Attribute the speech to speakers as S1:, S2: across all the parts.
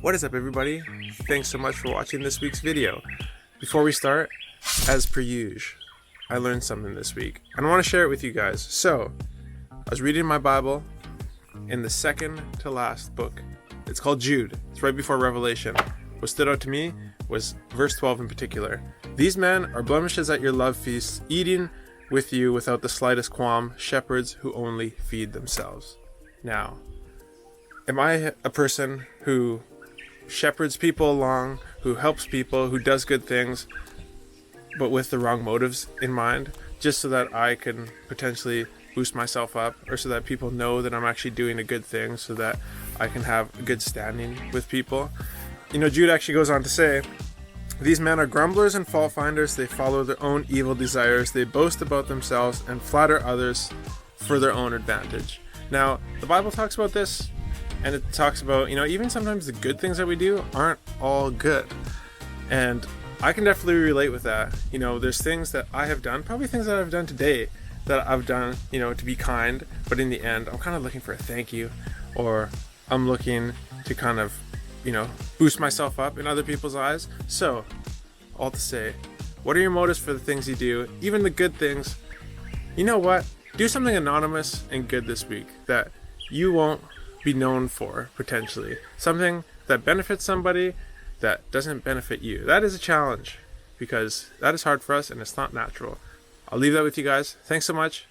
S1: What is up, everybody? Thanks so much for watching this week's video. Before we start, as per usual, I learned something this week and I want to share it with you guys. So, I was reading my Bible in the second to last book. It's called Jude. It's right before Revelation. What stood out to me was verse 12 in particular. These men are blemishes at your love feasts, eating with you without the slightest qualm, shepherds who only feed themselves. Now, am I a person who shepherds people along, who helps people, who does good things, but with the wrong motives in mind, just so that I can potentially boost myself up, or so that people know that I'm actually doing a good thing, so that I can have a good standing with people? You know, Jude actually goes on to say, these men are grumblers and fault finders. They follow their own evil desires. They boast about themselves and flatter others for their own advantage. Now, the Bible talks about this, and it talks about, you know, even sometimes the good things that we do aren't all good. And I can definitely relate with that. You know, there's things that I have done, probably things that I've done today, that I've done, you know, to be kind, but in the end, I'm kind of looking for a thank you, or I'm looking to kind of, you know, boost myself up in other people's eyes. So, all to say, what are your motives for the things you do, even the good things? You know what? Do something anonymous and good this week that you won't be known for, potentially. Something that benefits somebody that doesn't benefit you. That is a challenge, because that is hard for us and it's not natural. I'll leave that with you guys. Thanks so much.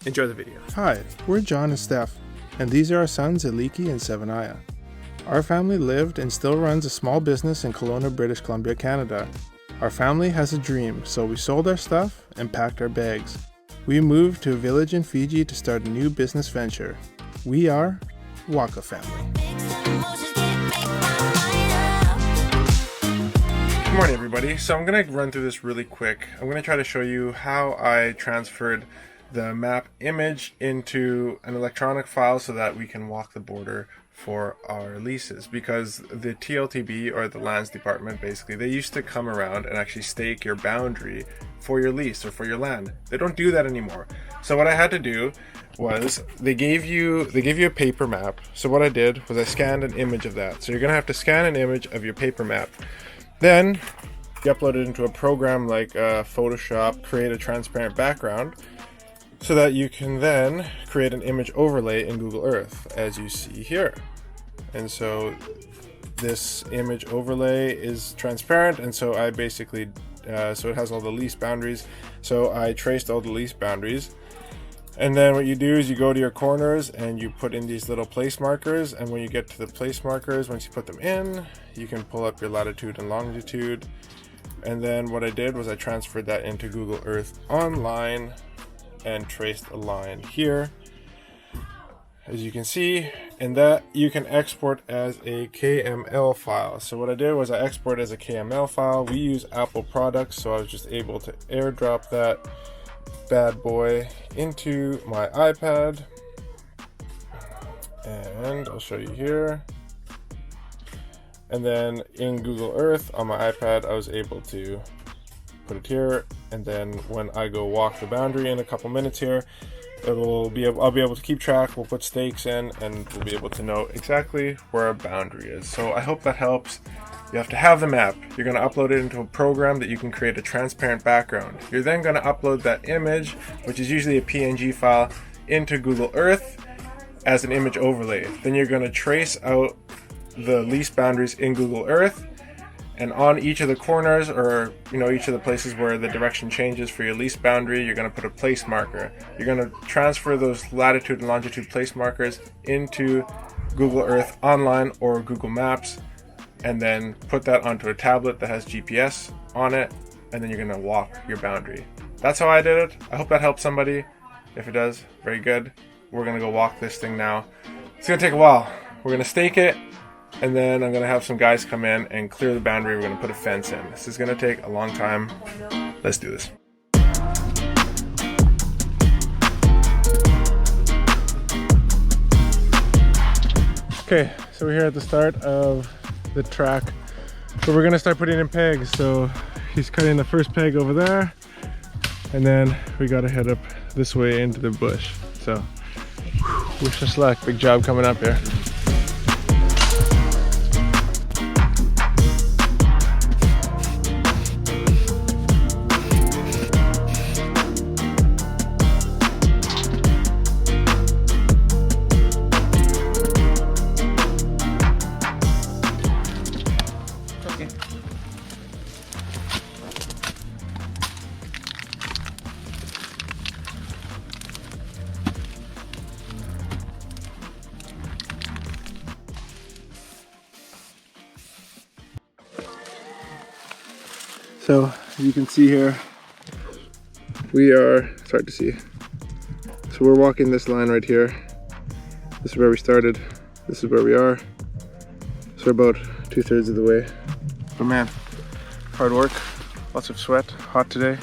S1: Enjoy the video.
S2: Hi, we're John and Steph, and these are our sons Aliki and Sevaniah. Our family lived and still runs a small business in Kelowna, British Columbia, Canada. Our family has a dream, so we sold our stuff and packed our bags. We moved to a village in Fiji to start a new business venture. We are WakaFamily.
S1: Good morning, everybody. So I'm going to run through this really quick. I'm going to try to show you how I transferred the map image into an electronic file so that we can walk the border for our leases, because the TLTB, or the lands department, basically, they used to come around and actually stake your boundary for your lease or for your land. They don't do that anymore. So what I had to do was they gave you a paper map. So what I did was I scanned an image of that. So you're gonna have to scan an image of your paper map. Then you upload it into a program like Photoshop, create a transparent background, so that you can then create an image overlay in Google Earth, as you see here. And so this image overlay is transparent, and so I basically, so it has all the lease boundaries. So I traced all the lease boundaries. And then what you do is you go to your corners and you put in these little place markers. And when you get to the place markers, once you put them in, you can pull up your latitude and longitude. And then what I did was I transferred that into Google Earth Online and traced a line here, as you can see, and that you can export as a KML file. So what I did was I export as a KML file. We use Apple products, so I was just able to airdrop that bad boy into my iPad, and I'll show you here. And then in Google Earth on my iPad, I was able to put it here, and then when I go walk the boundary in a couple minutes here, I'll be able to keep track. We'll put stakes in and we'll be able to know exactly where our boundary is. So I hope that helps. You have to have the map. You're going to upload it into a program that you can create a transparent background. You're then going to upload that image, which is usually a PNG file, into Google Earth as an image overlay. Then you're going to trace out the lease boundaries in Google Earth, and on each of the corners, or each of the places where the direction changes for your lease boundary, you're going to put a place marker. You're going to transfer those latitude and longitude place markers into Google Earth Online or Google Maps, and then put that onto a tablet that has GPS on it, and then you're going to walk your boundary. That's how I did it. I hope that helps somebody. If it does, very good. We're going to go walk this thing now. It's going to take a while. We're going to stake it, and then I'm going to have some guys come in and clear the boundary. We're going to put a fence in. This is going to take a long time. Let's do this. Okay, so we're here at the start of the track, but we're going to start putting in pegs. So he's cutting the first peg over there, and then we got to head up this way into the bush. So wish us luck. Big job coming up here.
S2: So you can see here, we are, it's hard to see. So we're walking this line right here. This is where we started. This is where we are. So we're about 2/3 of the way. But man, hard work, lots of sweat, hot today.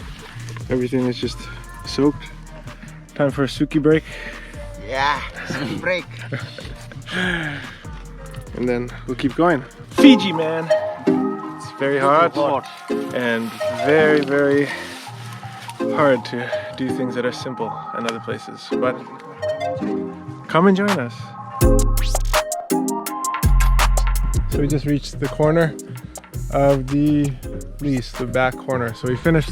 S2: Everything is just soaked. Time for a suki break.
S3: Yeah, suki break.
S2: And then we'll keep going. Fiji, man. It's very hot and very, very hard to do things that are simple in other places. But come and join us. So we just reached the corner of the lease, the back corner. So we finished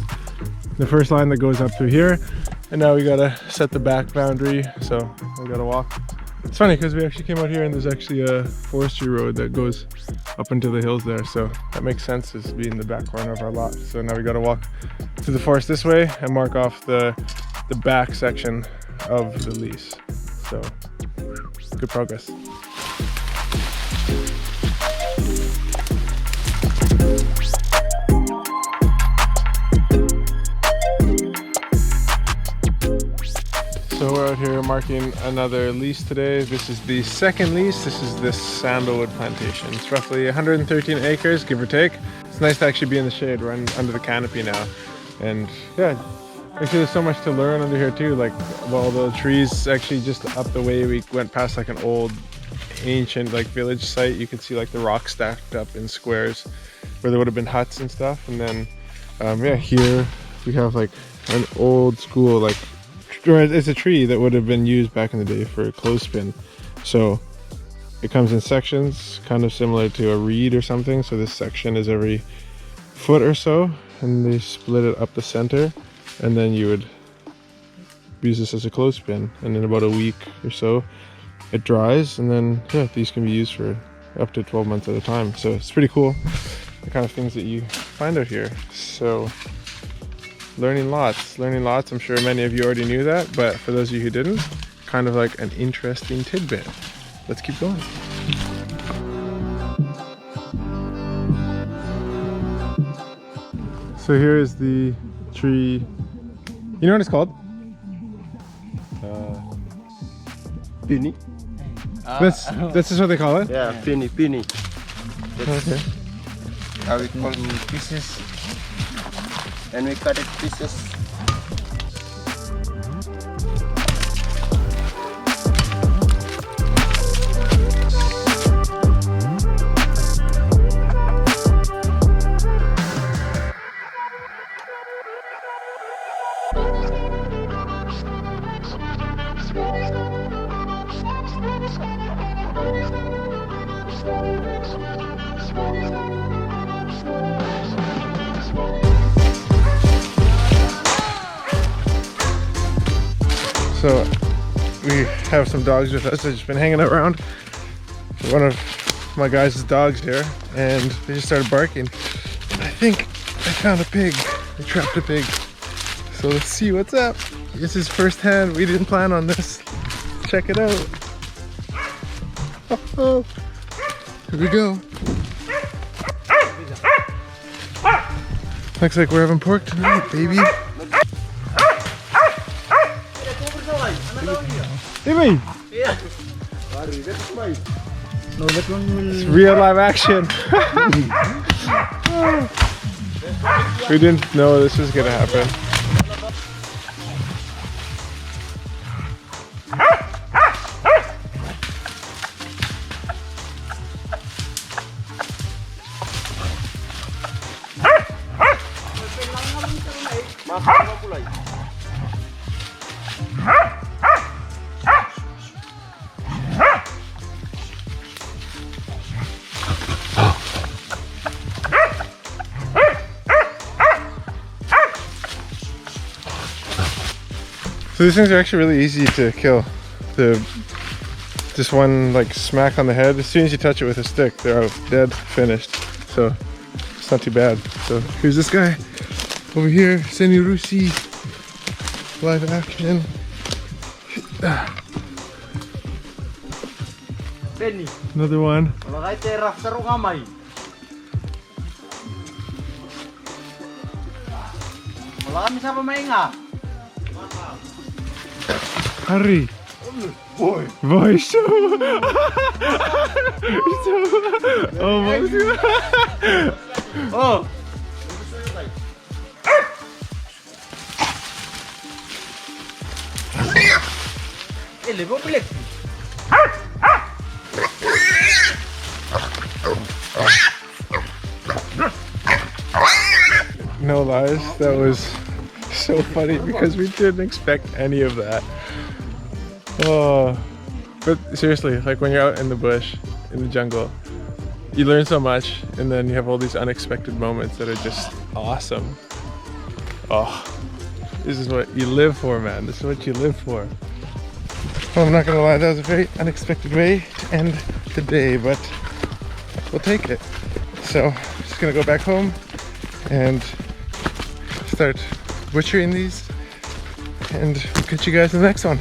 S2: the first line that goes up through here, and now we gotta set the back boundary. So we gotta walk. It's funny because we actually came out here and there's actually a forestry road that goes up into the hills there. So that makes sense as being the back corner of our lot. So now we gotta walk through the forest this way and mark off the back section of the lease. So good progress. So we're out here marking another lease today. This is the second lease. This is this sandalwood plantation. It's roughly 113 acres, give or take. It's nice to actually be in the shade. We're under the canopy now. And yeah, actually there's so much to learn under here too. Like, well, the trees actually just up the way, we went past like an old ancient like village site. You can see like the rocks stacked up in squares where there would have been huts and stuff. And then yeah, here we have like an old school, like, it's a tree that would have been used back in the day for a clothespin. So it comes in sections, kind of similar to a reed or something. So this section is every foot or so, and they split it up the center, and then you would use this as a clothespin. And in about a week or so, it dries, and then yeah, these can be used for up to 12 months at a time. So it's pretty cool, the kind of things that you find out here. So learning lots. I'm sure many of you already knew that, but for those of you who didn't, kind of like an interesting tidbit. Let's keep going. So here is the tree. You know what it's called?
S3: Pini.
S2: This is what they call it?
S3: Yeah, pini.
S2: Okay.
S3: How we call pieces. And we cut it pieces.
S2: So we have some dogs with us. They've just been hanging around. One of my guys' dogs here, and they just started barking. I think I found a pig. They trapped a pig. So let's see what's up. This is firsthand. We didn't plan on this. Check it out. Oh, here we go. Looks like we're having pork tonight, baby. Timmy!
S3: Yeah.
S2: It's real live action. We didn't know this was gonna happen. So these things are actually really easy to kill. Just one like smack on the head. As soon as you touch it with a stick, they're out, dead, finished. So it's not too bad. So here's this guy over here, Seni Rusi, live action. Another one. Harry. Boy. Boy, so. Oh my God.
S3: Oh.
S2: No lies, that was so funny because we didn't expect any of that. Oh, but seriously, like when you're out in the bush, in the jungle, you learn so much, and then you have all these unexpected moments that are just awesome. Oh, this is what you live for, man. This is what you live for. Well, I'm not gonna lie, that was a very unexpected way to end the day, but we'll take it. So, just gonna go back home and start butchering these, and we'll catch you guys in the next one.